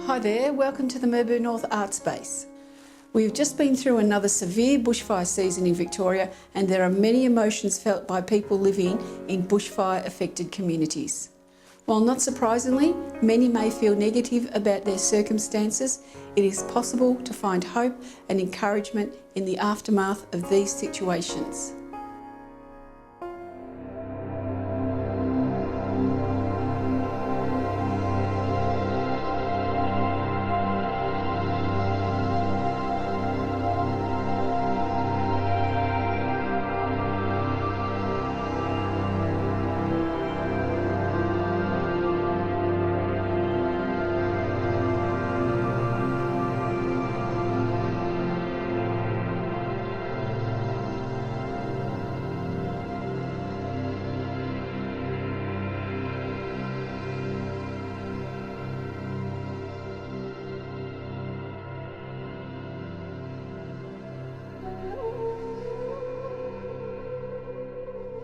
Hi there, welcome to the Mirboo North ArtSpace. We've just been through another severe bushfire season in Victoria, and there are many emotions felt by people living in bushfire affected communities. While not surprisingly, many may feel negative about their circumstances, it is possible to find hope and encouragement in the aftermath of these situations.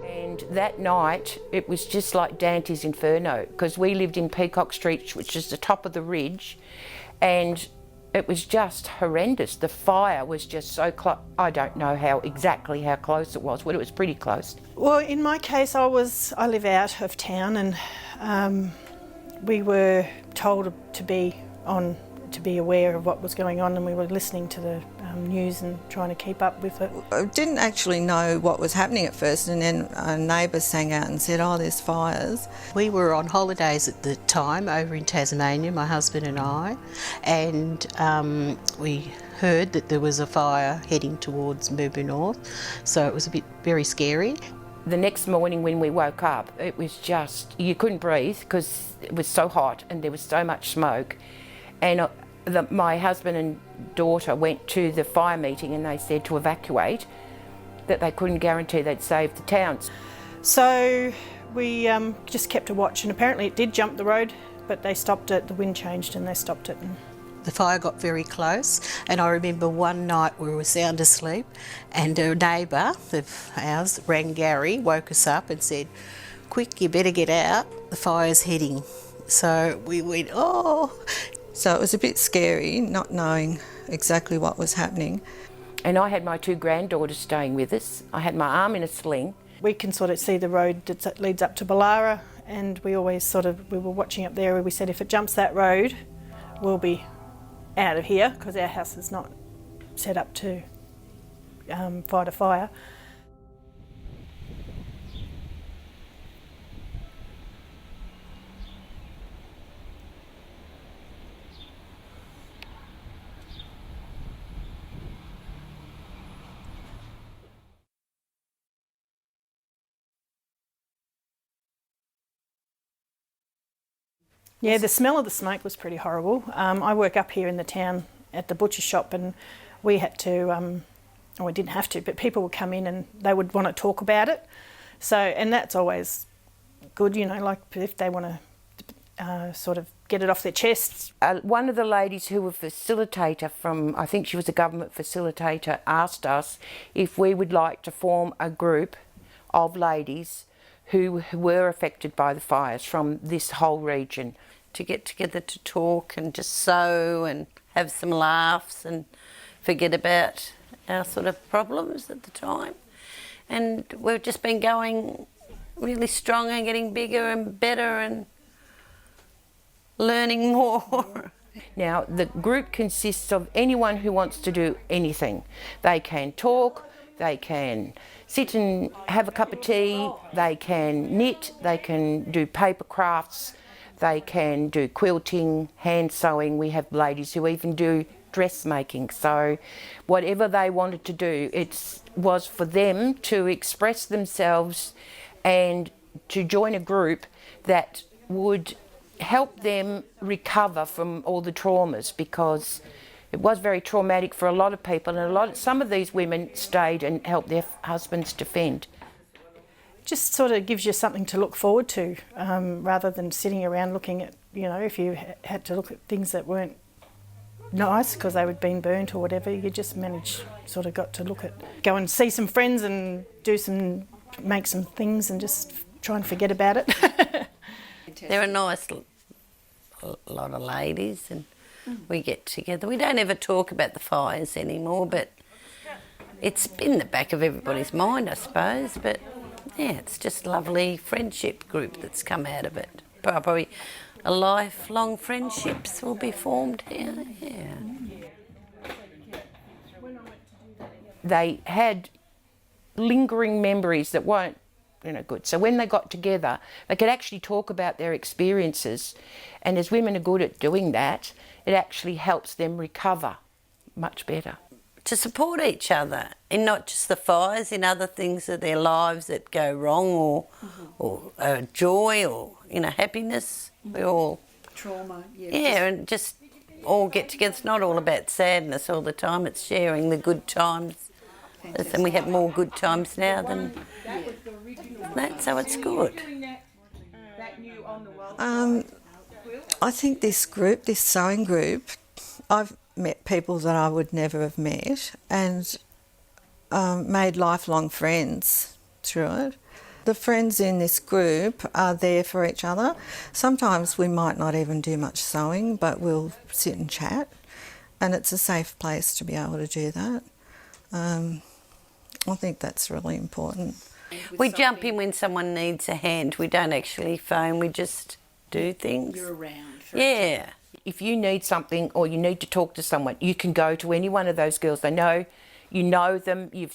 And that night, it was just like Dante's Inferno, because we lived in Peacock Street, which is the top of the ridge, and it was just horrendous. The fire was just so close. I don't know exactly how close it was, but it was pretty close. Well, in my case, I live out of town, and we were told to be aware of what was going on, and we were listening to the news and trying to keep up with it. I didn't actually know what was happening at first, and then a neighbour sang out and said, "Oh, there's fires." We were on holidays at the time over in Tasmania, my husband and I, and we heard that there was a fire heading towards Mirboo North, so it was very scary. The next morning when we woke up, it was just, you couldn't breathe because it was so hot and there was so much smoke. And my husband and daughter went to the fire meeting and they said to evacuate, that they couldn't guarantee they'd save the towns. So we just kept a watch, and apparently it did jump the road, but they stopped it, the wind changed and they stopped it. The fire got very close, and I remember one night we were sound asleep and a neighbour of ours rang Gary, woke us up and said, "Quick, you better get out, the fire's heading." So we went, oh. So it was a bit scary, not knowing exactly what was happening. And I had my two granddaughters staying with us. I had my arm in a sling. We can sort of see the road that leads up to Ballara, and we always we were watching up there, where we said if it jumps that road, we'll be out of here, because our house is not set up to fight a fire. Yeah, the smell of the smoke was pretty horrible. I work up here in the town at the butcher shop, and we had to, we didn't have to, but people would come in and they would want to talk about it. So, and that's always good, you know, like if they want to sort of get it off their chests. One of the ladies who was a facilitator from, I think she was a government facilitator, asked us if we would like to form a group of ladies who were affected by the fires from this whole region. To get together to talk and just sew and have some laughs and forget about our sort of problems at the time. And we've just been going really strong and getting bigger and better and learning more. Now, the group consists of anyone who wants to do anything. They can talk, they can sit and have a cup of tea, they can knit, they can do paper crafts, they can do quilting, hand sewing. We have ladies who even do dressmaking. So whatever they wanted to do, it was for them to express themselves and to join a group that would help them recover from all the traumas, because it was very traumatic for a lot of people, and some of these women stayed and helped their husbands defend. Just sort of gives you something to look forward to, rather than sitting around looking at, you know, if you had to look at things that weren't nice because they were being burnt or whatever, you just got to look at, go and see some friends and make some things and just try and forget about it. They're a nice lot of ladies, and we get together. We don't ever talk about the fires anymore, but it's in the back of everybody's mind, I suppose. But yeah, it's just a lovely friendship group that's come out of it. Probably a lifelong friendships will be formed here. Yeah. They had lingering memories that weren't, good. So when they got together, they could actually talk about their experiences. And as women are good at doing that, it actually helps them recover much better. To support each other in not just the fires, in other things of their lives that go wrong, or joy, or happiness. We all Trauma, and just all get together. It's not all about sadness all the time. It's sharing the good times, and we have more good times now than that. So it's good. I think this group, this sewing group, I've met people that I would never have met and made lifelong friends through it. The friends in this group are there for each other. Sometimes we might not even do much sewing, but we'll sit and chat, and it's a safe place to be able to do that. I think that's really important. We jump in when someone needs a hand. We don't actually phone, we just do things. You're around. Yeah. If you need something or you need to talk to someone, you can go to any one of those girls. They know, you know them, you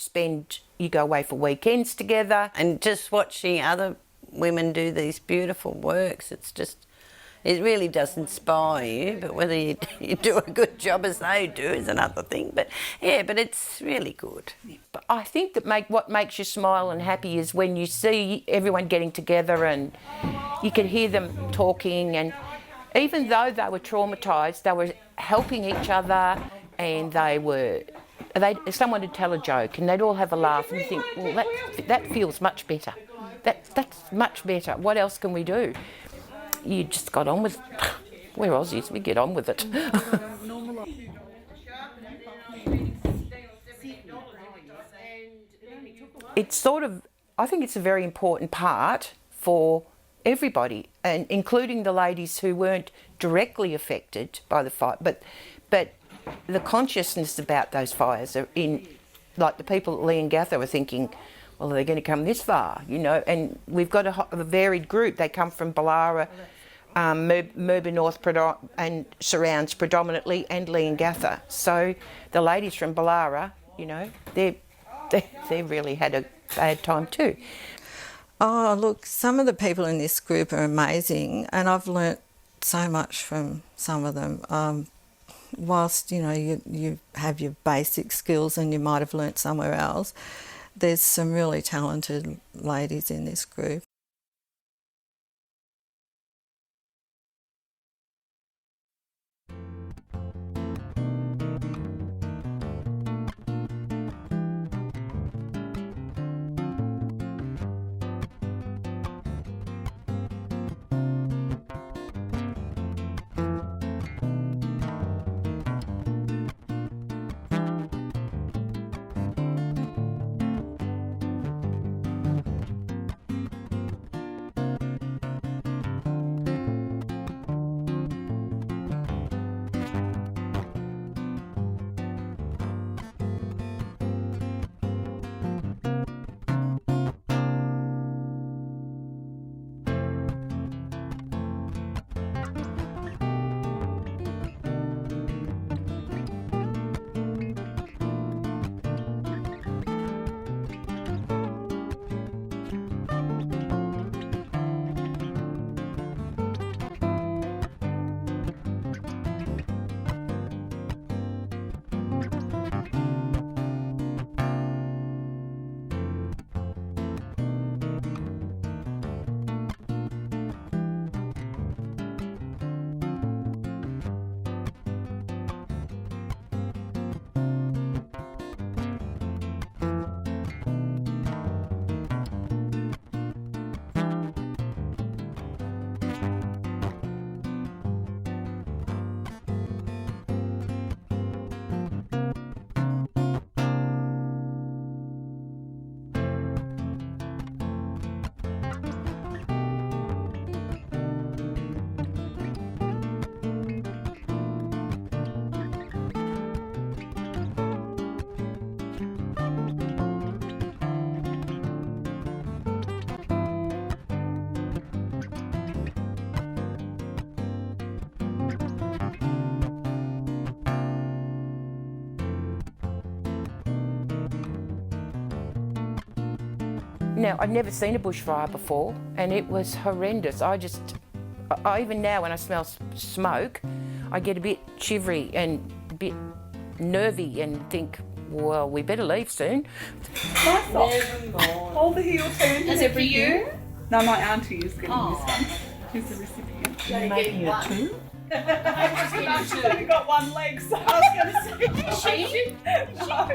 go away for weekends together. And just watching other women do these beautiful works, it really does inspire you, but whether you do a good job as they do is another thing. But it's really good. But I think that what makes you smile and happy is when you see everyone getting together and you can hear them talking, and even though they were traumatised, they were helping each other, and someone would tell a joke and they'd all have a laugh, and you think, well, that feels much better. That's much better. What else can we do? You just got on with it. We're Aussies, we get on with it. I think it's a very important part for everybody, and including the ladies who weren't directly affected by the fire, but the consciousness about those fires are like the people at Leongatha were thinking, well, they're going to come this far, and we've got a varied group. They come from Ballara, Mirboo North and surrounds predominantly, and Leongatha. So the ladies from Ballara, they really had a bad time too. Oh, look, some of the people in this group are amazing, and I've learnt so much from some of them. Whilst, you have your basic skills and you might have learnt somewhere else, there's some really talented ladies in this group. Now, I'd never seen a bushfire before, and it was horrendous. I even now when I smell smoke, I get a bit shivery and a bit nervy and think, well, we better leave soon. Hold the heel turn. Is it for you? No, my auntie is getting this one. She's the recipient. You're making it two? I've only got one leg, so I was going to say. She? No.